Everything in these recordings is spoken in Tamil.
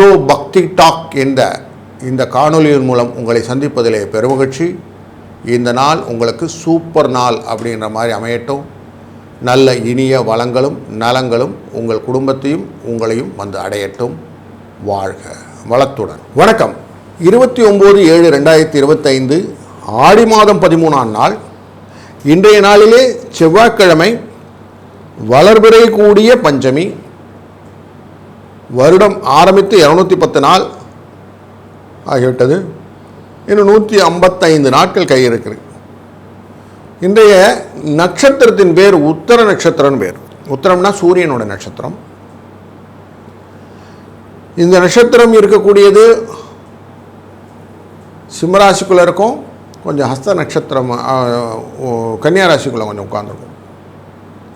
ஓஷோ பக்தி டாக் இந்த காணொலியின் மூலம் உங்களை சந்திப்பதிலே பெருமகிழ்ச்சி. இந்த நாள் உங்களுக்கு சூப்பர் நாள் அப்படின்ற மாதிரி அமையட்டும். நல்ல இனிய வளங்களும் நலங்களும் உங்கள் குடும்பத்தையும் உங்களையும் வந்து அடையட்டும். வாழ்க வளத்துடன். வணக்கம். 29/7/2025 ஆடி மாதம் 13ஆம் நாள். இன்றைய நாளிலே செவ்வாய்க்கிழமை, வளர்பிறை கூடிய பஞ்சமி. வருடம் ஆரம்பித்து 210 நாள் ஆகிவிட்டது. இன்னும் 155 நாட்கள் கையிருக்கிறது. இன்றைய நட்சத்திரத்தின் பேர் உத்தர நட்சத்திரம் பேர். உத்தரம்னா சூரியனோட நட்சத்திரம். இந்த நட்சத்திரம் இருக்கக்கூடியது சிம்மராசிக்குள்ளே இருக்கும். கொஞ்சம் ஹஸ்த நட்சத்திரம் கன்னியா ராசிக்குள்ளே கொஞ்சம் உட்காந்துருக்கும்.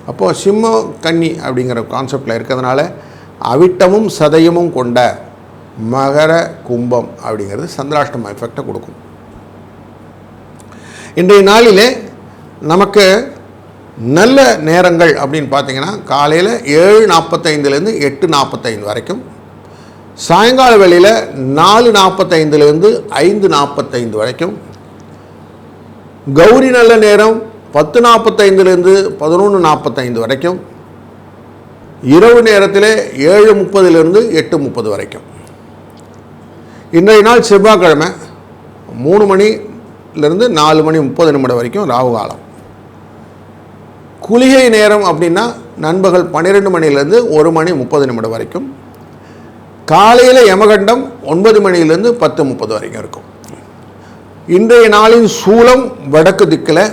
அப்போது சிம்ம கன்னி அப்படிங்கிற கான்செப்டில் இருக்கிறதுனால அவிட்டமும் சதயமும் கொண்ட மகர கும்பம் அப்படிங்கிறது சந்திராஷ்டம எஃபெக்டை கொடுக்கும். இன்றைய நாளிலே நமக்கு நல்ல நேரங்கள் அப்படின்னு பார்த்தீங்கன்னா காலையில் 7:45 8:45 வரைக்கும், சாயங்கால வேளையில் 4:45 5:45 வரைக்கும், கௌரி நல்ல நேரம் 10:45 11:45 வரைக்கும், இரவு நேரத்தில் 7:30 8:30 வரைக்கும். இன்றைய நாள் செவ்வாய்க்கிழமை 3 மணிலிருந்து 4:30 வரைக்கும் ராகு காலம். குளிகை நேரம் அப்படின்னா நண்பகல் 12 மணிலேருந்து 1:30 வரைக்கும். காலையில் யமகண்டம் 9 மணிலேருந்து 10:30 வரைக்கும் இருக்கும். இன்றைய நாளின் சூலம் வடக்கு திக்கில்.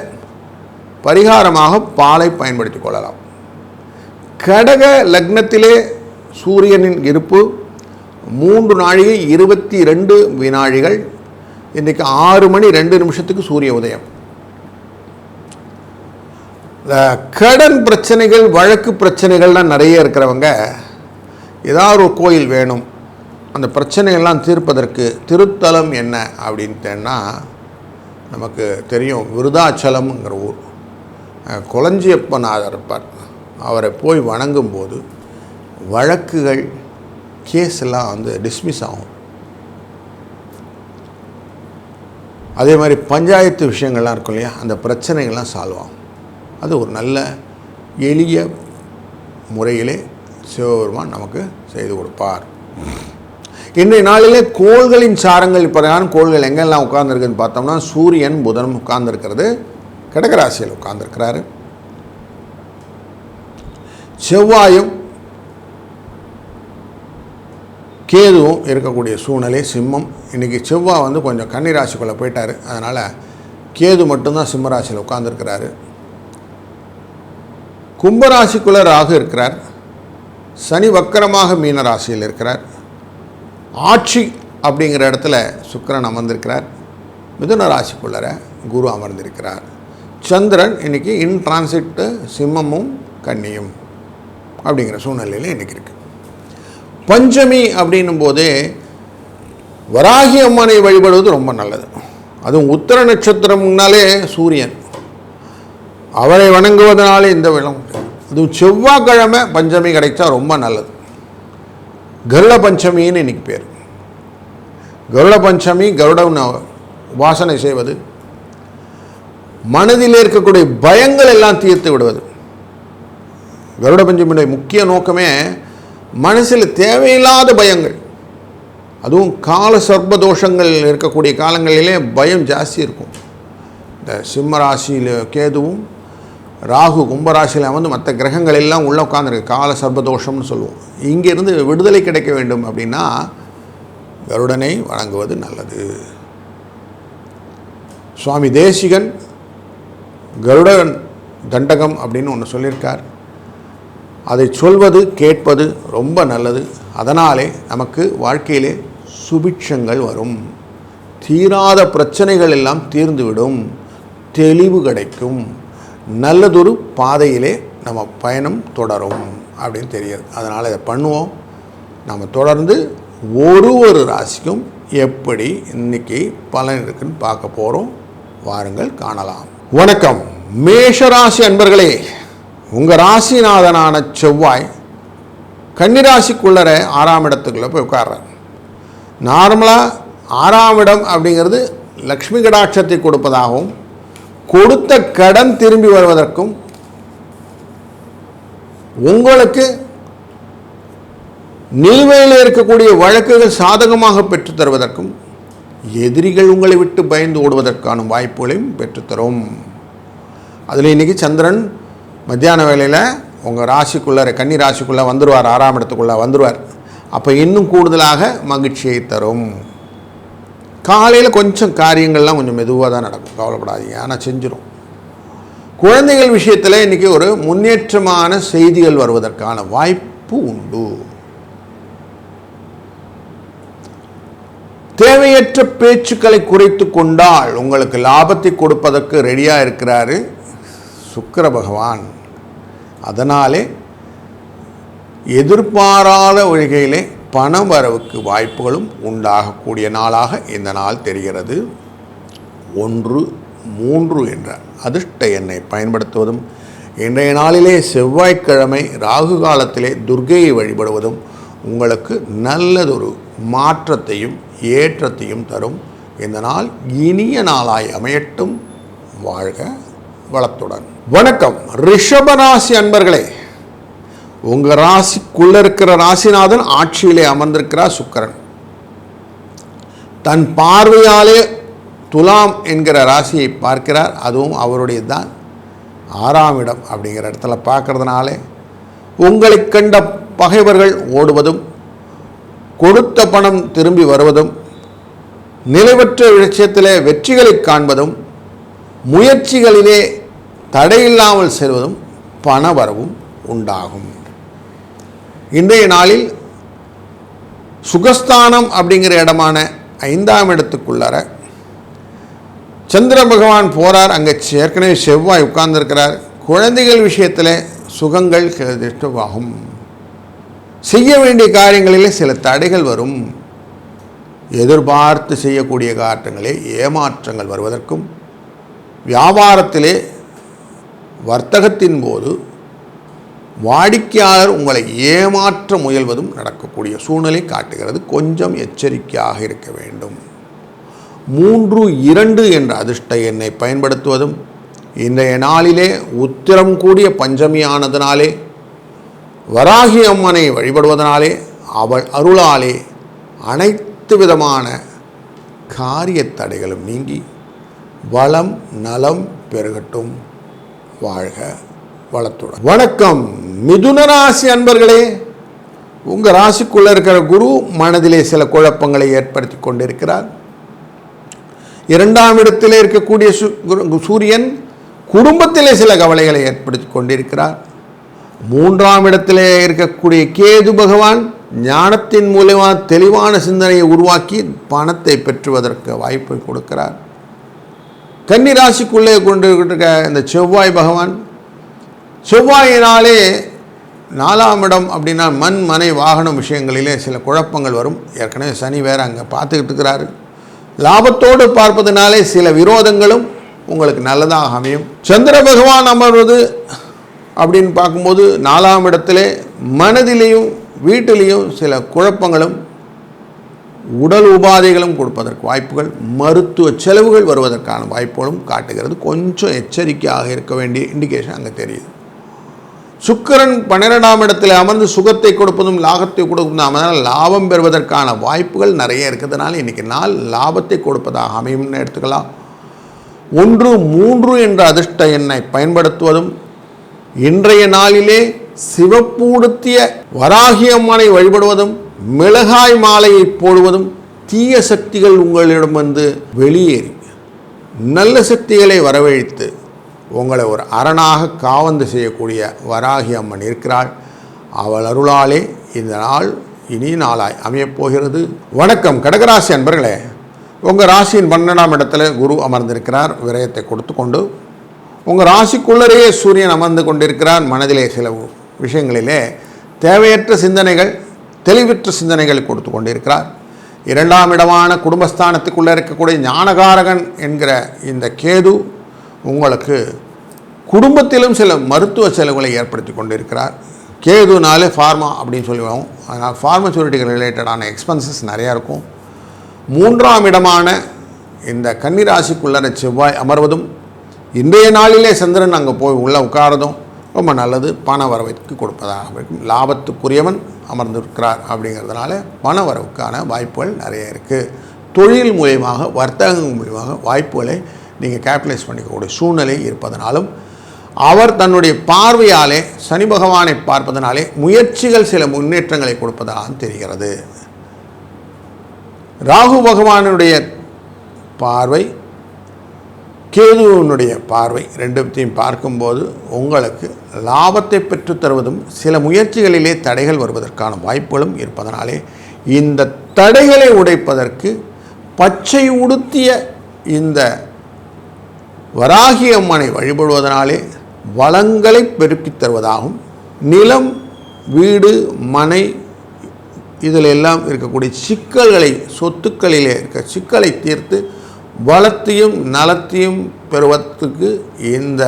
பரிகாரமாக பாலை பயன்படுத்திக் கொள்ளலாம். கடக லக்னத்திலே சூரியனின் இருப்பு 3 நாழிகை 22 வினாடிகள். இன்றைக்கு 6:02 சூரிய உதயம். கடன் பிரச்சனைகள், வழக்கு பிரச்சனைகள்லாம் நிறைய இருக்கிறவங்க ஏதாவது ஒரு கோயில் வேணும், அந்த பிரச்சனைகள்லாம் தீர்ப்பதற்கு திருத்தலம் என்ன அப்படின்ட்டேன்னா நமக்கு தெரியும். விருதாச்சலம்ங்கிற ஊர் கொளஞ்சியப்பநாதர் இருப்பார். அவரை போய் வணங்கும்போது வழக்குகள், கேஸ் எல்லாம் டிஸ்மிஸ் ஆகும். அதே மாதிரி பஞ்சாயத்து விஷயங்கள்லாம் இருக்கும் இல்லையா, அந்த பிரச்சனைகள்லாம் சால்வ் ஆகும். அது ஒரு நல்ல எளிய முறையிலே சிவபெருமான் நமக்கு செய்து கொடுப்பார். இன்றைய நாளிலே கோள்களின் சாரங்கள் பிரகாரம் கோள்கள் எங்கெல்லாம் உட்கார்ந்துருக்குன்னு பார்த்தோம்னா சூரியன் புதனும் உட்கார்ந்துருக்கிறது கடகராசியில் உட்கார்ந்துருக்கிறாரு. செவ்வாயும் கேதுவும் இருக்கக்கூடிய சூழ்நிலை சிம்மம். இன்றைக்கி செவ்வாய் கொஞ்சம் கன்னிராசிக்குள்ளே போயிட்டார். அதனால் கேது மட்டும்தான் சிம்மராசியில் உட்கார்ந்துருக்கிறாரு. கும்பராசிக்குள்ளே ராகு இருக்கிறார். சனி வக்கரமாக மீன ராசியில் இருக்கிறார். ஆட்சி அப்படிங்கிற இடத்துல சுக்கிரன் அமர்ந்திருக்கிறார். மிதுன ராசிக்குள்ளே குரு அமர்ந்திருக்கிறார். சந்திரன் இன்றைக்கி இன் டிரான்சிட்டு சிம்மமும் கன்னியும் அப்படிங்கிற சூழ்நிலையில் இன்றைக்கி இருக்குது. பஞ்சமி அப்படின்னும் போதே வராகி அம்மனை வழிபடுவது ரொம்ப நல்லது. அதுவும் உத்தர நட்சத்திரம்னாலே சூரியன், அவரை வணங்குவதனாலே இந்த விளம். அதுவும் செவ்வாய்க்கிழமை பஞ்சமி கிடைச்சா ரொம்ப நல்லது. கருட பஞ்சமின்னு இன்னைக்கு பேர். கருட பஞ்சமி, கருடன் வாசனை செய்வது, மனதில் இருக்கக்கூடிய பயங்கள் எல்லாம் தீர்த்து விடுவது. கருட பஞ்சமியுடைய முக்கிய நோக்கமே மனசில் தேவையில்லாத பயங்கள், அதுவும் கால சர்ப்பதோஷங்கள் இருக்கக்கூடிய காலங்களிலே பயம் ஜாஸ்தி இருக்கும். இந்த சிம்ம ராசியில் கேதுவும் ராகு கும்பராசியில் மற்ற கிரகங்கள் எல்லாம் உள்ளே உட்காந்துருக்கு. கால சர்ப்பதோஷம்னு சொல்லுவோம். இங்கேருந்து விடுதலை கிடைக்க வேண்டும் அப்படின்னா கருடனை வணங்குவது நல்லது. சுவாமி தேசிகன் கருடன் தண்டகம் அப்படின்னு ஒன்று சொல்லியிருக்கார். அதை சொல்வது கேட்பது ரொம்ப நல்லது. அதனாலே நமக்கு வாழ்க்கையிலே சுபிட்சங்கள் வரும். தீராத பிரச்சனைகள் எல்லாம் தீர்ந்துவிடும். தெளிவு கிடைக்கும். நல்லதொரு பாதையிலே நம்ம பயணம் தொடரும் அப்படின்னு தெரியாது. அதனால் இதை பண்ணுவோம். நம்ம தொடர்ந்து ஒரு ராசிக்கும் எப்படி இன்னைக்கு பலன் இருக்குன்னு பார்க்க போகிறோம். வாருங்கள் காணலாம். வணக்கம் மேஷராசி அன்பர்களே. உங்கள் ராசிநாதனான செவ்வாய் கன்னிராசிக்குள்ளே 6ஆம் இடத்துக்குள்ளே போய் உட்கார்றார். நார்மலாக 6ஆம் இடம் அப்படிங்கிறது லக்ஷ்மி கடாட்சத்தை கொடுப்பதாகவும் கொடுத்த கடன் திரும்பி வருவதற்கும் உங்களுக்கு நிலுவையில் இருக்கக்கூடிய வழக்குகள் சாதகமாக பெற்றுத் தருவதற்கும் எதிரிகள் உங்களை விட்டு பயந்து ஓடுவதற்கான வாய்ப்புகளையும் பெற்றுத்தரும். அதில் இன்றைக்கி சந்திரன் மத்தியான வேளையில் உங்கள் ராசிக்குள்ளே கன்னி ராசிக்குள்ளே வந்துடுவார், 6ஆம் இடத்துக்குள்ளே வந்துடுவார். அப்போ இன்னும் கூடுதலாக மகிழ்ச்சியை தரும். காலையில் கொஞ்சம் காரியங்கள்லாம் கொஞ்சம் மெதுவாக தான் நடக்கும், கவலைப்படாதீங்க, ஆனால் செஞ்சிடும். குழந்தைகள் விஷயத்தில் இன்றைக்கி ஒரு முன்னேற்றமான செய்திகள் வருவதற்கான வாய்ப்பு உண்டு. தேவையற்ற பேச்சுக்களை குறைத்து கொண்டால் உங்களுக்கு லாபத்தை கொடுப்பதற்கு ரெடியாக இருக்கிறாரு சுக்கிர பகவான். அதனாலே எதிர்பாராத வழிகளிலே பண வரவுக்கு வாய்ப்புகளும் உண்டாகக்கூடிய நாளாக இந்த நாள் தெரிகிறது. 1-3 என்ற அதிர்ஷ்ட எண்ணை பயன்படுத்துவதும், இன்றைய நாளிலே செவ்வாய்க்கிழமை ராகு காலத்திலே துர்க்கையை வழிபடுவதும் உங்களுக்கு நல்லதொரு மாற்றத்தையும் ஏற்றத்தையும் தரும். இந்த நாள் இனிய நாளாய் அமையட்டும். வாழ்க வளத்துடன். வணக்கம் ரிஷபராசி அன்பர்களே. உங்கள் ராசிக்குள்ளே இருக்கிற ராசிநாதன் ஆட்சியிலே அமர்ந்திருக்கிறார் சுக்கிரன். தன் பார்வையாலே துலாம் என்கிற ராசியை பார்க்கிறார். அதுவும் அவருடைய தான் 6ஆம் இடம் அப்படிங்கிற இடத்துல பார்க்கறதுனாலே உங்களை கண்ட பகைவர்கள் ஓடுவதும், கொடுத்த பணம் திரும்பி வருவதும், நிலைவற்ற விஷயத்திலே வெற்றிகளை காண்பதும், முயற்சிகளிலே தடையில்லாமல் செல்வதும் பண வரவும் உண்டாகும். இன்றைய நாளில் சுகஸ்தானம் அப்படிங்கிற இடமான 5ஆம் இடத்துக்குள்ளார சந்திர பகவான் போகிறார். அங்கே ஏற்கனவே செவ்வாய் உட்கார்ந்துருக்கிறார். குழந்தைகள் விஷயத்தில் சுகங்கள் திஷ்டமாகும். செய்ய வேண்டிய காரியங்களிலே சில தடைகள் வரும். எதிர்பார்த்து செய்யக்கூடிய காரியங்களே ஏமாற்றங்கள் வருவதற்கும், வியாபாரத்திலே வர்த்தகத்தின் போது வாடிக்கையாளர் உங்களை ஏமாற்ற முயல்வதும் நடக்கக்கூடிய சூழ்நிலை காட்டுகிறது. கொஞ்சம் எச்சரிக்கையாக இருக்க வேண்டும். 3-2 என்ற அதிர்ஷ்ட எண்ணை பயன்படுத்துவதும், இன்றைய நாளிலே உத்திரம் கூடிய பஞ்சமியானதினாலே வராகி அம்மனை வழிபடுவதனாலே அவள் அருளாலே அனைத்து விதமான காரிய தடைகளும் நீங்கி வளம் நலம் பெருகட்டும். வாழ்க வளத்துடன். வணக்கம் மிதுன ராசி அன்பர்களே. உங்கள் ராசிக்குள்ளே இருக்கிற குரு மனதிலே சில குழப்பங்களை ஏற்படுத்தி கொண்டிருக்கிறார். 2ஆம் இடத்திலே இருக்கக்கூடிய சூரியன் குடும்பத்திலே சில கவலைகளை ஏற்படுத்தி கொண்டிருக்கிறார். 3ஆம் இடத்திலே இருக்கக்கூடிய கேது பகவான் ஞானத்தின் மூலமாக தெளிவான சிந்தனையை உருவாக்கி பணத்தை பெற்றுவதற்கு வாய்ப்பை கொடுக்கிறார். கன்னி ராசிக்குள்ளே கொண்டிருக்க இந்த செவ்வாய் பகவான், செவ்வாயினாலே 4ஆம் இடம் அப்படின்னா மண் மனை வாகனம் விஷயங்களிலே சில குழப்பங்கள் வரும். ஏற்கனவே சனி வேறு அங்கே பார்த்துக்கிட்டு இருக்கிறாரு. லாபத்தோடு பார்ப்பதனாலே சில விரோதங்களும் உங்களுக்கு நல்லதாக அமையும். சந்திர பகவான் அமர்வது அப்படின்னு பார்க்கும்போது 4ஆம் இடத்திலே மனதிலேயும் வீட்டிலையும் சில குழப்பங்களும் உடல் உபாதைகளும் கொடுப்பதற்கு வாய்ப்புகள், மருத்துவ செலவுகள் வருவதற்கான வாய்ப்புகளும் காட்டுகிறது. கொஞ்சம் எச்சரிக்கையாக இருக்க வேண்டிய இண்டிகேஷன் அங்கே தெரியுது. சுக்கிரன் 12ஆம் இடத்தில் அமர்ந்து சுகத்தை கொடுப்பதும் லாபத்தை கொடுப்பதும், அதனால் லாபம் பெறுவதற்கான வாய்ப்புகள் நிறைய இருக்கிறதுனால இன்றைக்கி நாள் லாபத்தை கொடுப்பதாக அமையும்னு எடுத்துக்கலாம். 1-3 என்ற அதிர்ஷ்ட எண்ணை பயன்படுத்துவதும், இன்றைய நாளிலே சிவப்பு உடுத்திய வராகி அம்மனை வழிபடுவதும், மிளகாய் மாலையை போடுவதும், தீய சக்திகள் உங்களிடம் வந்து வெளியேறி நல்ல சக்திகளை வரவழைத்து உங்களை ஒரு அரணாக காவந்து செய்யக்கூடிய வராகி அம்மன் இருக்கிறாள். அவள் அருளாலே இந்த நாள் இனிய நாளாய் அமையப்போகிறது. வணக்கம் கடகராசி அன்பர்களே. உங்கள் ராசியின் 12ஆம் இடத்துல குரு அமர்ந்திருக்கிறார். விரயத்தை கொடுத்து கொண்டு உங்கள் ராசிக்குள்ளரையே சூரியன் அமர்ந்து கொண்டிருக்கிறார். மனதிலே சில விஷயங்களிலே தேவையற்ற சிந்தனைகள், தெளிவற்ற சிந்தனைகளை கொடுத்து கொண்டிருக்கிறார். 2ஆம் இடமான குடும்பஸ்தானத்துக்குள்ளே இருக்கக்கூடிய ஞானகாரகன் என்கிற இந்த கேது உங்களுக்கு குடும்பத்திலும் சில மருத்துவ செலவுகளை ஏற்படுத்தி கொண்டிருக்கிறார். கேதுனாலே ஃபார்மா அப்படின்னு சொல்லுவோம். அதனால் ஃபார்மசூட்டிக்கல் ரிலேட்டடான எக்ஸ்பென்சஸ் நிறையா இருக்கும். மூன்றாம் இடமான இந்த கன்னிராசிக்குள்ளர செவ்வாய் அமர்வதும் இன்றைய நாளிலே சந்திரன் அங்கே போய் உள்ளே உட்காரதும் ரொம்ப நல்லது. பண வரவுக்கு கொடுப்பதாக இருக்கும். லாபத்துக்குரியவன் அமர்ந்திருக்கிறார் அப்படிங்கிறதுனால பண வரவுக்கான வாய்ப்புகள் நிறைய இருக்குது. தொழில் மூலியமாக வர்த்தகம் மூலியமாக வாய்ப்புகளை நீங்கள் கேபிட்டலைஸ் பண்ணிக்கக்கூடிய சூழ்நிலை இருப்பதனாலும் அவர் தன்னுடைய பார்வையாலே சனி பகவானை பார்ப்பதனாலே முயற்சிகள் சில முன்னேற்றங்களை கொடுப்பதாகவும் தெரிகிறது. ராகு பகவானுடைய பார்வை கேதுவினுடைய பார்வை ரெண்டுத்தையும் பார்க்கும்போது உங்களுக்கு லாபத்தை பெற்று தருவதும் சில முயற்சிகளிலே தடைகள் வருவதற்கான வாய்ப்புகளும் இருப்பதனாலே இந்த தடைகளை உடைப்பதற்கு பச்சை உடுத்திய இந்த வராகி அம்மனை வழிபடுவதனாலே வளங்களை பெருக்கித் தருவதாகவும் நிலம் வீடு மனை இதில் எல்லாம் இருக்கக்கூடிய சிக்கல்களை சொத்துக்களிலே இருக்க சிக்கலை தீர்த்து வளத்தையும் நலத்தையும் பெறுவதற்கு இந்த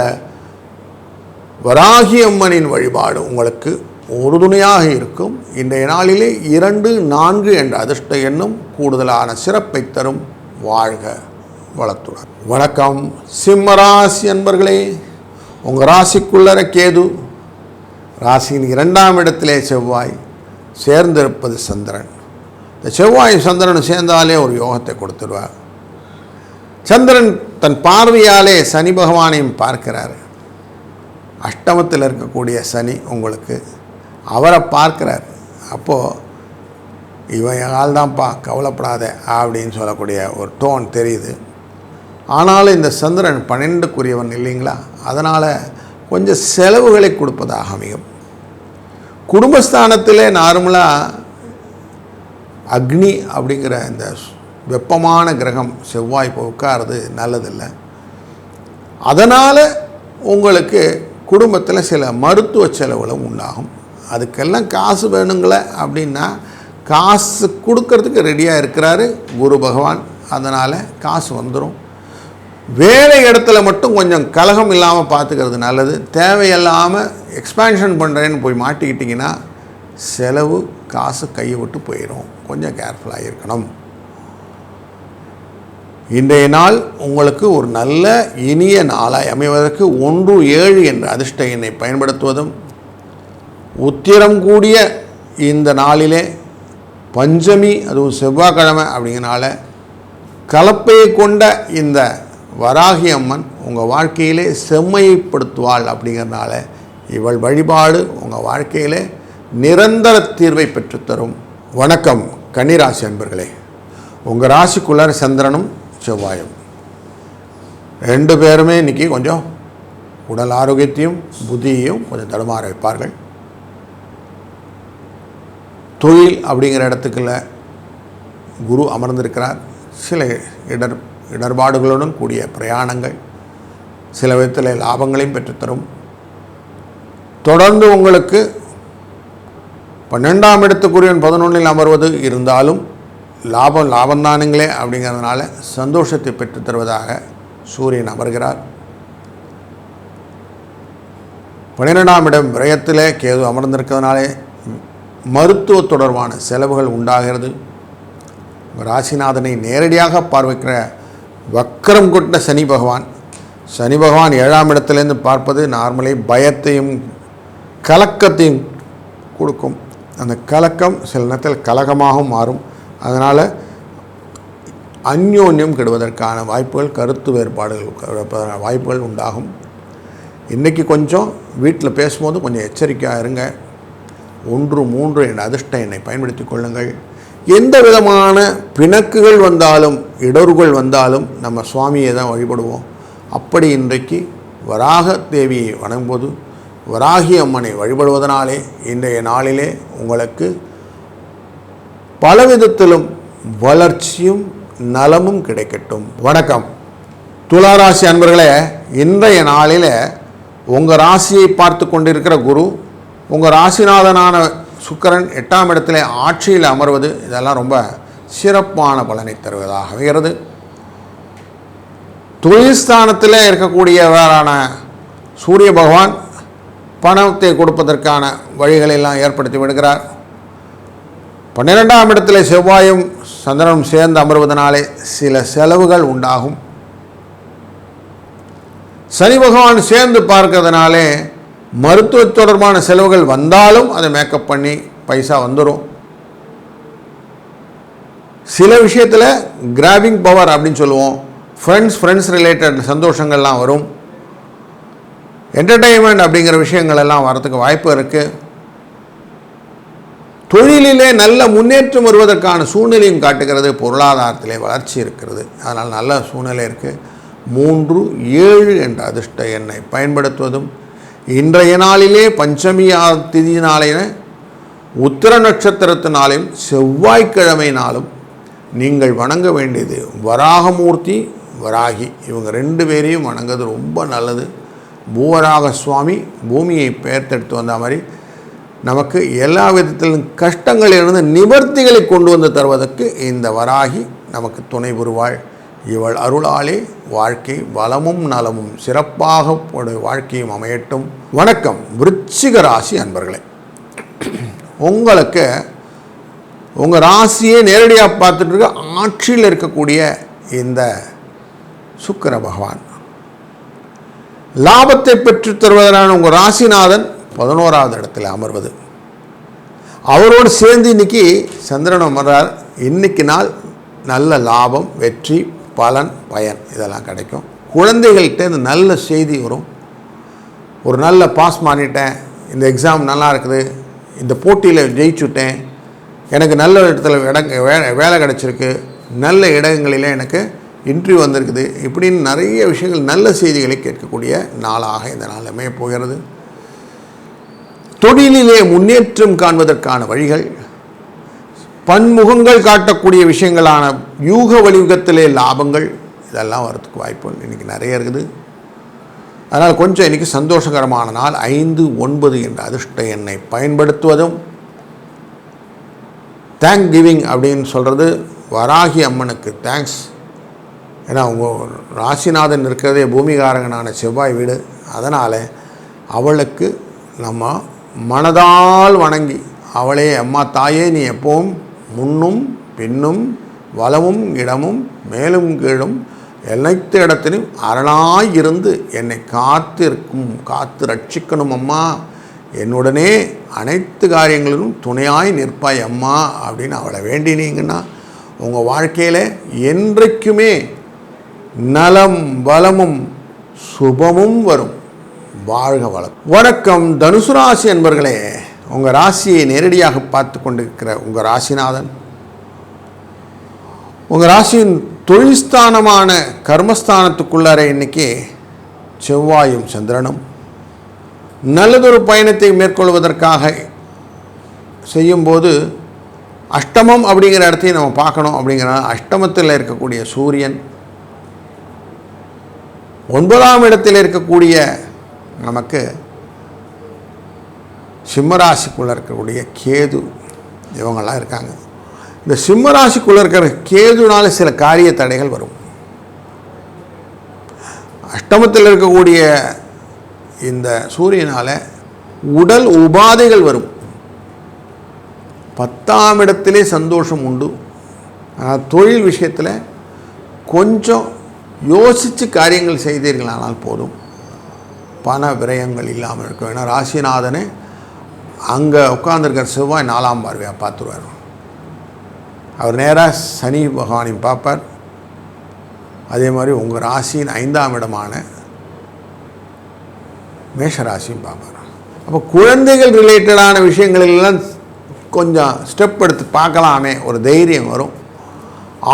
வராகி அம்மனின் வழிபாடு உங்களுக்கு உறுதுணையாக இருக்கும். இன்றைய நாளிலே 2, 4 என்ற அதிர்ஷ்ட எண்ணும் கூடுதலான சிறப்பை தரும். வாழ்க வளத்துடன். வணக்கம் சிம்மராசி அன்பர்களே. உங்கள் ராசிக்குள்ளர கேது, ராசியின் 2ஆம் இடத்திலே செவ்வாய், சேர்ந்திருப்பது சந்திரன். இந்த செவ்வாய் சந்திரன் சேர்ந்தாலே ஒரு யோகத்தை கொடுத்துடுவார். சந்திரன் தன் பார்வையாலே சனி பகவானையும் பார்க்கிறார். அஷ்டமத்தில் இருக்கக்கூடிய சனி உங்களுக்கு அவரை பார்க்கிறார். அப்போது இவன் ஆள் தான்ப்பா கவலைப்படாத அப்படின்னு சொல்லக்கூடிய ஒரு டோன் தெரியுது. ஆனாலும் இந்த சந்திரன் 12க்குரியவன் இல்லைங்களா, அதனால் கொஞ்சம் செலவுகளை கொடுப்பதாக அமையும். குடும்பஸ்தானத்திலே நார்மலாக அக்னி அப்படிங்கிற இந்த வெப்பமான கிரகம் செவ்வாய் இப்போ உட்கார்றது நல்லதில்லை. அதனால் உங்களுக்கு குடும்பத்தில் சில மருத்துவ செலவுகளும் உண்டாகும். அதுக்கெல்லாம் காசு வேணுங்களே அப்படின்னா காசு கொடுக்கறதுக்கு ரெடியாக இருக்கிறாரு குரு பகவான். அதனால் காசு வந்துடும். வேலை இடத்துல மட்டும் கொஞ்சம் கலகம் இல்லாமல் பார்த்துக்கிறது நல்லது. தேவையில்லாமல் எக்ஸ்பேன்ஷன் பண்ணுறேன்னு போய் மாட்டிக்கிட்டிங்கன்னா செலவு காசு கையை விட்டு போயிடும். கொஞ்சம் கேர்ஃபுல்லாக இருக்கணும். இன்றைய நாள் உங்களுக்கு ஒரு நல்ல இனிய நாளாய் அமைவதற்கு 1, 7 என்ற அதிர்ஷ்ட எண்ணை பயன்படுத்துவதும், உத்திரம் கூடிய இந்த நாளிலே பஞ்சமி அதுவும் செவ்வாய்க்கிழமை அப்படிங்கிறனால கலப்பையை கொண்ட இந்த வராகி அம்மன் உங்கள் வாழ்க்கையிலே செம்மைப்படுத்துவாள். அப்படிங்கிறனால இவள் வழிபாடு உங்கள் வாழ்க்கையிலே நிரந்தர தீர்வை பெற்றுத்தரும். வணக்கம் கன்னிராசி அன்பர்களே. உங்கள் ராசிக்குள்ளார சந்திரனும் செவ்வாயும் 2 பேருமே இன்றைக்கி கொஞ்சம் உடல் ஆரோக்கியத்தையும் புத்தியையும் கொஞ்சம் தடுமாற வைப்பார்கள். தொழில் அப்படிங்கிற இடத்துக்குள்ள குரு அமர்ந்திருக்கிறார். சில இடர்பாடுகளுடன் கூடிய பிரயாணங்கள் சில விதத்தில் லாபங்களையும் பெற்றுத்தரும். தொடர்ந்து உங்களுக்கு 12ஆம் இடத்துக்குரியவன் 11இல் அமர்வது இருந்தாலும் லாபந்தானுங்களே அப்படிங்கிறதுனால சந்தோஷத்தை பெற்று தருவதாக சூரியன் அமர்கிறார். 12ஆம் இடம் விரயத்திலே கேது அமர்ந்திருக்கிறதுனாலே மருத்துவ தொடர்பான செலவுகள் உண்டாகிறது. ராசிநாதனை நேரடியாக பார்வைக்கிற வக்கரம் கொண்ட சனி பகவான் 7ஆம் இடத்துலேருந்து பார்ப்பது நார்மலி பயத்தையும் கலக்கத்தையும் கொடுக்கும். அந்த கலக்கம் சில நேரத்தில் கலகமாகவும் மாறும். அதனால் அந்யோன்யம் கெடுவதற்கான வாய்ப்புகள், கருத்து வேறுபாடுகள் வாய்ப்புகள் உண்டாகும். இன்றைக்கி கொஞ்சம் வீட்டில் பேசும்போது கொஞ்சம் எச்சரிக்கையாக இருங்க. 1, 3 என்ற அதிர்ஷ்ட எண்ணை பயன்படுத்தி கொள்ளுங்கள். எந்த விதமான பிணக்குகள் வந்தாலும் இடர்கள் வந்தாலும் நம்ம சுவாமியை தான் வழிபடுவோம். அப்படி இன்றைக்கு வராக தேவியை வணங்கும்போது வராகி அம்மனை வழிபடுவதனாலே இன்றைய நாளிலே உங்களுக்கு பலவிதத்திலும் வளர்ச்சியும் நலமும் கிடைக்கட்டும். வணக்கம் துளாராசி அன்பர்களே. இன்றைய நாளில் உங்கள் ராசியை பார்த்து கொண்டிருக்கிற குரு, உங்கள் ராசிநாதனான சுக்கிரன் 8ஆம் இடத்துல ஆட்சியில் அமர்வது இதெல்லாம் ரொம்ப சிறப்பான பலனை தருவதாக அமைகிறது. தொழில் ஸ்தானத்தில் இருக்கக்கூடியவரான சூரிய பகவான் பணத்தை கொடுப்பதற்கான வழிகளெல்லாம் ஏற்படுத்தி விடுகிறார். 12ஆம் இடத்துல செவ்வாயும் சந்திரனும் சேர்ந்து அமர்வதனாலே சில செலவுகள் உண்டாகும். சனி பகவான் சேர்ந்து பார்க்கறதுனாலே மருத்துவ தொடர்பான செலவுகள் வந்தாலும் அதை மேக்கப் பண்ணி பைசா வந்துடும். சில விஷயத்தில் கிராபிங் பவர் அப்படின்னு சொல்லுவோம். ஃப்ரெண்ட்ஸ் ரிலேட்டட் சந்தோஷங்கள்லாம் வரும். என்டர்டெயின்மெண்ட் அப்படிங்கிற விஷயங்கள் எல்லாம் வரத்துக்கு வாய்ப்பு இருக்குது. தொழிலிலே நல்ல முன்னேற்றம் வருவதற்கான சூழ்நிலையும் காட்டுகிறது. பொருளாதாரத்திலே வளர்ச்சி இருக்கிறது. அதனால் நல்ல சூழ்நிலை இருக்குது. 3, 7 என்ற அதிர்ஷ்ட எண்ணை பயன்படுத்துவதும் இன்றைய நாளிலே பஞ்சமி திதி நாளின உத்திர நட்சத்திரத்தினாலையும் செவ்வாய்க்கிழமை நாளும் நீங்கள் வணங்க வேண்டியது வராகமூர்த்தி, வராகி, இவங்க 2 பேரையும் வணங்குறது ரொம்ப நல்லது. பூவராக சுவாமி பூமியை பெயர்த்தெடுத்து வந்த மாதிரி நமக்கு எல்லா விதத்திலும் கஷ்டங்களிலிருந்து நிவர்த்திகளை கொண்டு வந்து தருவதற்கு இந்த வராகி நமக்கு துணை புரிவாள். இவள் அருளாலே வாழ்க்கை வளமும் நலமும் சிறப்பாக வாழ்க்கையும் அமையட்டும். வணக்கம் விருச்சிக ராசி அன்பர்களே. உங்களுக்கு உங்கள் ராசியை நேரடியாக பார்த்துட்டு இருக்க ஆட்சியில் இருக்கக்கூடிய இந்த சுக்கிர பகவான் லாபத்தை பெற்று தருவதனான உங்கள் ராசிநாதன் 11வது இடத்துல அமர்வது, அவரோடு சேர்ந்து இன்னைக்கு சந்திரன் அமர்றார். இன்னைக்கு நாள் நல்ல லாபம், வெற்றி, பலன், பயன் இதெல்லாம் கிடைக்கும். குழந்தைகள்கிட்ட இந்த நல்ல செய்தி வரும். ஒரு நல்ல பாஸ் பண்ணிட்டேன், இந்த எக்ஸாம் நல்லா இருக்குது, இந்த போட்டியில் ஜெயிச்சுட்டேன், எனக்கு நல்ல இடத்துல வேலை கிடச்சிருக்கு, நல்ல இடங்களில் எனக்கு இன்டர்வியூ வந்திருக்குது, இப்படின்னு நிறைய விஷயங்கள் நல்ல செய்திகளை கேட்கக்கூடிய நாளாக இந்த நாள் அமைய போகிறது. தொழிலிலே முன்னேற்றம் காண்பதற்கான வழிகள், பன்முகங்கள் காட்டக்கூடிய விஷயங்களான யூக வடிவத்திலே லாபங்கள் இதெல்லாம் வரத்துக்கு வாய்ப்புகள் இன்றைக்கி நிறைய இருக்குது. அதனால் கொஞ்சம் இன்றைக்கி சந்தோஷகரமான நாள். 5, 9 என்ற அதிர்ஷ்ட எண்ணை பயன்படுத்துவதும், தேங்க் கிவிங் அப்படின்னு சொல்கிறது வராகி அம்மனுக்கு தேங்க்ஸ். ஏன்னா உங்கள் ராசிநாதன் இருக்கிறதே பூமிகாரகனான செவ்வாய் வீடு. அதனால் அவளுக்கு நம்ம மனதால் வணங்கி, அவளே அம்மா தாயே நீ எப்பவும் முன்னும் பின்னும் வலமும் இடமும் மேலும் கீழும் அனைத்து இடத்திலும் அரணாய் இருந்து என்னை காத்து ரட்சிக்கணும் அம்மா, என்னுடனே அனைத்து காரியங்களிலும் துணையாய் நிற்பாய் அம்மா அப்படின்னு அவளை வேண்டினீங்கன்னா உங்கள் வாழ்க்கையில் என்றைக்குமே நலம் வளமும் சுபமும் வரும். வாழ்க வளம். வணக்கம் தனுசு ராசி அன்பர்களே. உங்கள் ராசியை நேரடியாக பார்த்து கொண்டிருக்கிற உங்கள் ராசிநாதன் உங்கள் ராசியின் தொழில் ஸ்தானமான கர்மஸ்தானத்துக்குள்ளார இன்னைக்கு செவ்வாயும் சந்திரனும் நல்லதொரு பயணத்தை மேற்கொள்வதற்காக செய்யும்போது அஷ்டமம் அப்படிங்கிற இடத்தையும் நம்ம பார்க்கணும். அப்படிங்கிற அஷ்டமத்தில் இருக்கக்கூடிய சூரியன், 9ஆம் இடத்தில் இருக்கக்கூடிய நமக்கு சிம்மராசிக்குள்ளே இருக்கக்கூடிய கேது, இவங்கெல்லாம் இருக்காங்க. இந்த சிம்மராசிக்குள்ளே இருக்கிற கேதுனால சில காரிய தடைகள் வரும். அஷ்டமத்தில் இருக்கக்கூடிய இந்த சூரியனால் உடல் உபாதைகள் வரும். 10ஆம் இடத்திலே சந்தோஷம் உண்டு. தொழில் விஷயத்தில் கொஞ்சம் யோசித்து காரியங்கள் செய்தீர்களானால் போதும், பண விரயங்கள் இல்லாமல் இருக்கும். ஏன்னா ராசிநாதனே அங்கே உட்கார்ந்துருக்கிற செவ்வாய் 4ஆம் பார்வையாக பார்த்துருவார். அவர் நேராக சனி பகவானையும் பார்ப்பார். அதே மாதிரி உங்கள் ராசியின் 5ஆம் இடமான மேஷராசியும் பார்ப்பார். அப்போ குழந்தைகள் ரிலேட்டடான விஷயங்களெல்லாம் கொஞ்சம் ஸ்டெப் எடுத்து பார்க்கலாமே ஒரு தைரியம் வரும்.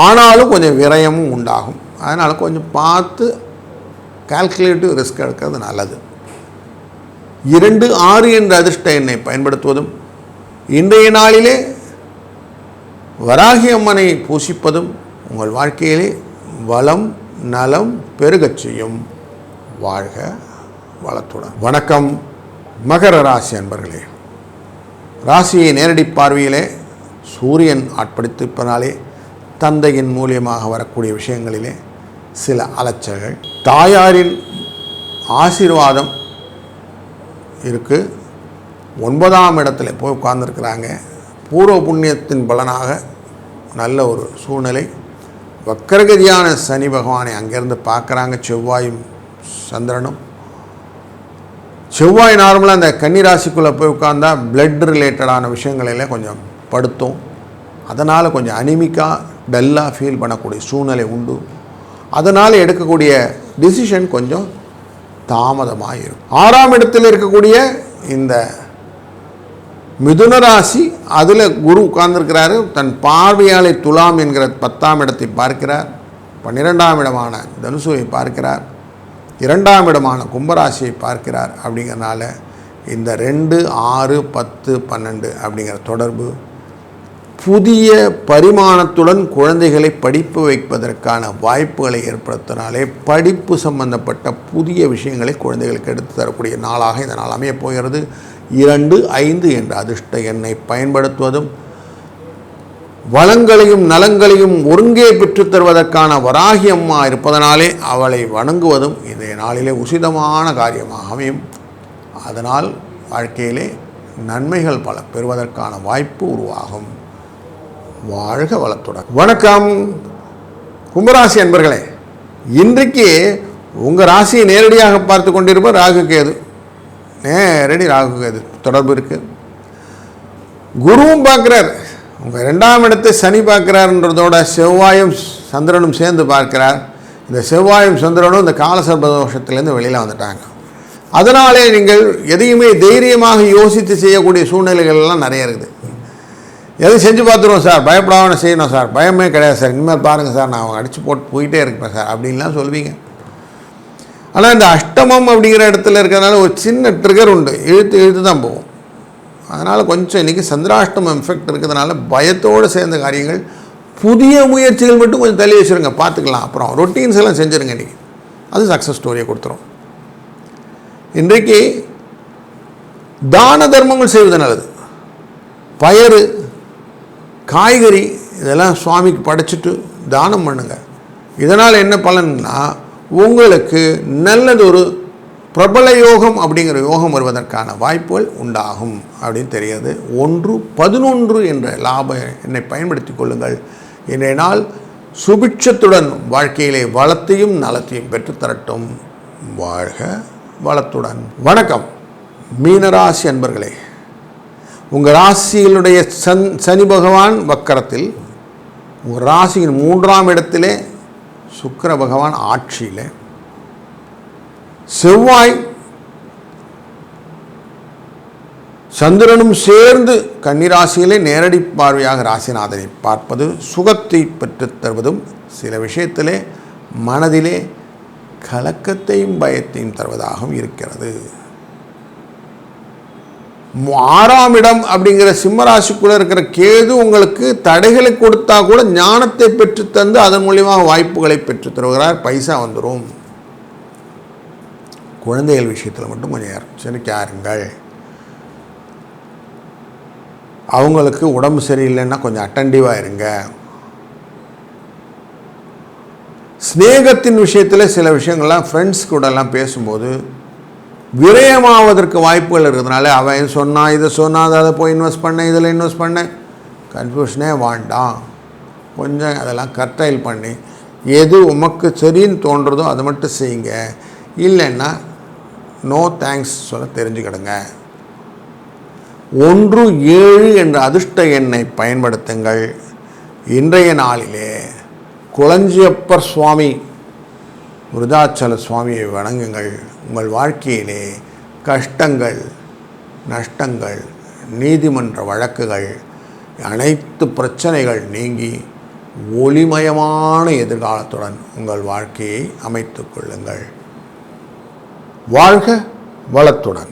ஆனாலும் கொஞ்சம் விரயமும் உண்டாகும். அதனால் கொஞ்சம் பார்த்து கால்குலேட்டிவ் ரிஸ்க் எடுக்கிறது நல்லது. 2, 6 என்ற அதிர்ஷ்ட எண்ணை பயன்படுத்துவதும், இன்றைய நாளிலே வராகி அம்மனை பூசிப்பதும் உங்கள் வாழ்க்கையிலே வளம் நலம் பெருகச் செய்யும். வாழ்க வளத்துடன். வணக்கம் மகர ராசி அன்பர்களே. ராசியை நேரடி பார்வையிலே சூரியன் ஆட்படுத்திப்பதாலே தந்தையின் மூலியமாக வரக்கூடிய விஷயங்களிலே சில அலைச்சல்கள், தாயாரின் ஆசீர்வாதம் இருக்குது. 9ஆம் இடத்துல போய் உட்கார்ந்துருக்கிறாங்க. பூர்வ புண்ணியத்தின் பலனாக நல்ல ஒரு சூழ்நிலை. வக்கரகதியான சனி பகவானை அங்கேருந்து பார்க்குறாங்க செவ்வாயும் சந்திரனும். செவ்வாய் நார்மலாக அந்த கன்னிராசிக்குள்ளே போய் உட்கார்ந்தா பிளட் ரிலேட்டடான விஷயங்களெல்லாம் கொஞ்சம் படுத்தும். அதனால் கொஞ்சம் அனிமிக்காக டல்லாக ஃபீல் பண்ணக்கூடிய சூழ்நிலை உண்டு. அதனால் எடுக்கக்கூடிய டிசிஷன் கொஞ்சம் தாமதமாக இருக்கும். 6ஆம் இடத்தில் இருக்கக்கூடிய இந்த மிதுன ராசி, அதில் குரு உட்கார்ந்துருக்கிறாரு. தன் பார்வையாளை துலாம் என்கிற 10ஆம் இடத்தை பார்க்கிறார். 12ஆம் இடமான தனுசுவை பார்க்கிறார். 2ஆம் இடமான கும்பராசியை பார்க்கிறார். அப்படிங்கிறனால இந்த 2, 6, 10, 12 அப்படிங்கிற தொடர்பு புதிய பரிமாணத்துடன் குழந்தைகளை படிப்பு வைப்பதற்கான வாய்ப்புகளை ஏற்படுத்தினாலே படிப்பு சம்பந்தப்பட்ட புதிய விஷயங்களை குழந்தைகளுக்கு எடுத்து தரக்கூடிய நாளாக இந்த நாள் அமையப் போகிறது. 2, 5 என்ற அதிர்ஷ்ட எண்ணை பயன்படுத்துவதும் வளங்களையும் நலங்களையும் ஒருங்கே பெற்றுத் தருவதற்கான வராகி அம்மா இருப்பதனாலே அவளை வணங்குவதும் இன்றைய நாளிலே உசிதமான காரியமாக அமையும். அதனால் வாழ்க்கையிலே நன்மைகள் பல பெறுவதற்கான வாய்ப்பு உருவாகும். வாழ்க வளத்துடன். வணக்கம் கும்பராசி அன்பர்களே. இன்றைக்கு உங்கள் ராசியை நேரடியாக பார்த்து கொண்டிருப்பார் ராகு கேது. நேரடி ராகு கேது தொடர்பு இருக்குது. குருவும் பார்க்குறார். உங்கள் 2ஆம் இடத்தை சனி பார்க்குறாருன்றதோட செவ்வாயும் சந்திரனும் சேர்ந்து பார்க்கிறார். இந்த செவ்வாயும் சந்திரனும் இந்த காலசர்ப தோஷத்துலேருந்து வெளியில் வந்துட்டாங்க. அதனாலே நீங்கள் எதையுமே தைரியமாக யோசித்து செய்யக்கூடிய சூழ்நிலைகள்லாம் நிறைய இருக்குது. எதுவும் செஞ்சு பார்த்துருவோம் சார், பயப்படாமல் செய்யணும் சார், பயமே கிடையாது சார், இனிமேல் பாருங்கள் சார், நான் அடித்து போட்டு போயிட்டே இருப்பேன் சார் அப்படின்லாம் சொல்லுவீங்க. ஆனால் இந்த அஷ்டமம் அப்படிங்கிற இடத்துல இருக்கிறதுனால ஒரு சின்ன ட்ரிகர் உண்டு, இழுத்து தான் போகும். அதனால் கொஞ்சம் இன்றைக்கி சந்திராஷ்டமம் எஃபெக்ட் இருக்கிறதுனால பயத்தோடு சேர்ந்த காரியங்கள், புதிய முயற்சிகள் மட்டும் கொஞ்சம் தள்ளி வச்சுருங்க, பார்த்துக்கலாம். அப்புறம் ரொட்டீன்ஸ் எல்லாம் செஞ்சுருங்க. இன்றைக்கி அது சக்ஸஸ் ஸ்டோரியை கொடுத்துரும். இன்றைக்கு தான தர்மங்கள் செய்வது நல்லது. பயறு, காய்கறி இதெல்லாம் சுவாமிக்கு படைச்சிட்டு தானம் பண்ணுங்க. இதனால் என்ன பலன்னா உங்களுக்கு நல்லதொரு பிரபல யோகம் அப்படிங்கிற யோகம் வருவதற்கான வாய்ப்புகள் உண்டாகும் அப்படின்னு தெரியாது. 1, 11 என்ற லாப எண்ணை பயன்படுத்தி கொள்ளுங்கள். இன்றைய நாள் சுபிட்சத்துடன் வாழ்க்கையிலே வளத்தையும் நலத்தையும் பெற்றுத்தரட்டும். வாழ்க வளத்துடன். வணக்கம் மீனராசி அன்பர்களே. உங்கள் ராசியினுடைய சனி பகவான் வக்கரத்தில், உங்கள் ராசியின் 3ஆம் இடத்திலே சுக்கிர பகவான் ஆட்சியில், செவ்வாய் சந்திரனும் சேர்ந்து கன்னிராசியிலே நேரடி பார்வையாக ராசிநாதனை பார்ப்பது சுகத்தை பெற்றுத் தருவதும் சில விஷயத்திலே மனதிலே கலக்கத்தையும் பயத்தையும் தருவதாகவும் இருக்கிறது. 6ஆம் இடம் அப்படிங்கிற சிம்மராசிக்குள்ளே இருக்கிற கேது உங்களுக்கு தடைகளை கொடுத்தா கூட ஞானத்தை பெற்றுத்தந்து அதன் மூலியமாக வாய்ப்புகளை பெற்றுத் தருகிறார். பைசா வந்துடும். குழந்தைகள் விஷயத்தில் மட்டும் கொஞ்சம் எச்சரிக்கையாருங்கள். அவங்களுக்கு உடம்பு சரியில்லைன்னா கொஞ்சம் அட்டென்டிவாக இருங்க. ஸ்நேகத்தின் விஷயத்தில் சில விஷயங்கள்லாம் ஃப்ரெண்ட்ஸ் கூடலாம் பேசும்போது விரயமாவதற்கு வாய்ப்புகள் இருக்கிறதுனால அவன் சொன்னான், இதை சொன்னால் அதை போய் இன்வெஸ்ட் பண்ண, இதில் இன்வெஸ்ட் பண்ண, கன்ஃபியூஷனே வேண்டாம். கொஞ்சம் அதெல்லாம் கர்டைல் பண்ணி எது உமக்கு சரின்னு தோன்றதோ அதை மட்டும் செய்யுங்க. இல்லைன்னா நோ தேங்க்ஸ் சொல்ல தெரிஞ்சுக்கிடுங்க. 1, 7 என்ற அதிர்ஷ்ட எண்ணை பயன்படுத்துங்கள். இன்றைய நாளிலே குளஞ்சியப்பர் சுவாமி, விருதாச்சல சுவாமியை வணங்குங்கள். உங்கள் வாழ்க்கையிலே கஷ்டங்கள், நஷ்டங்கள், நீதிமன்ற வழக்குகள், அனைத்து பிரச்சனைகள் நீங்கி ஒளிமயமான எதிர்காலத்துடன் உங்கள் வாழ்க்கையை அமைத்துக் கொள்ளுங்கள். வாழ்க வளத்துடன்.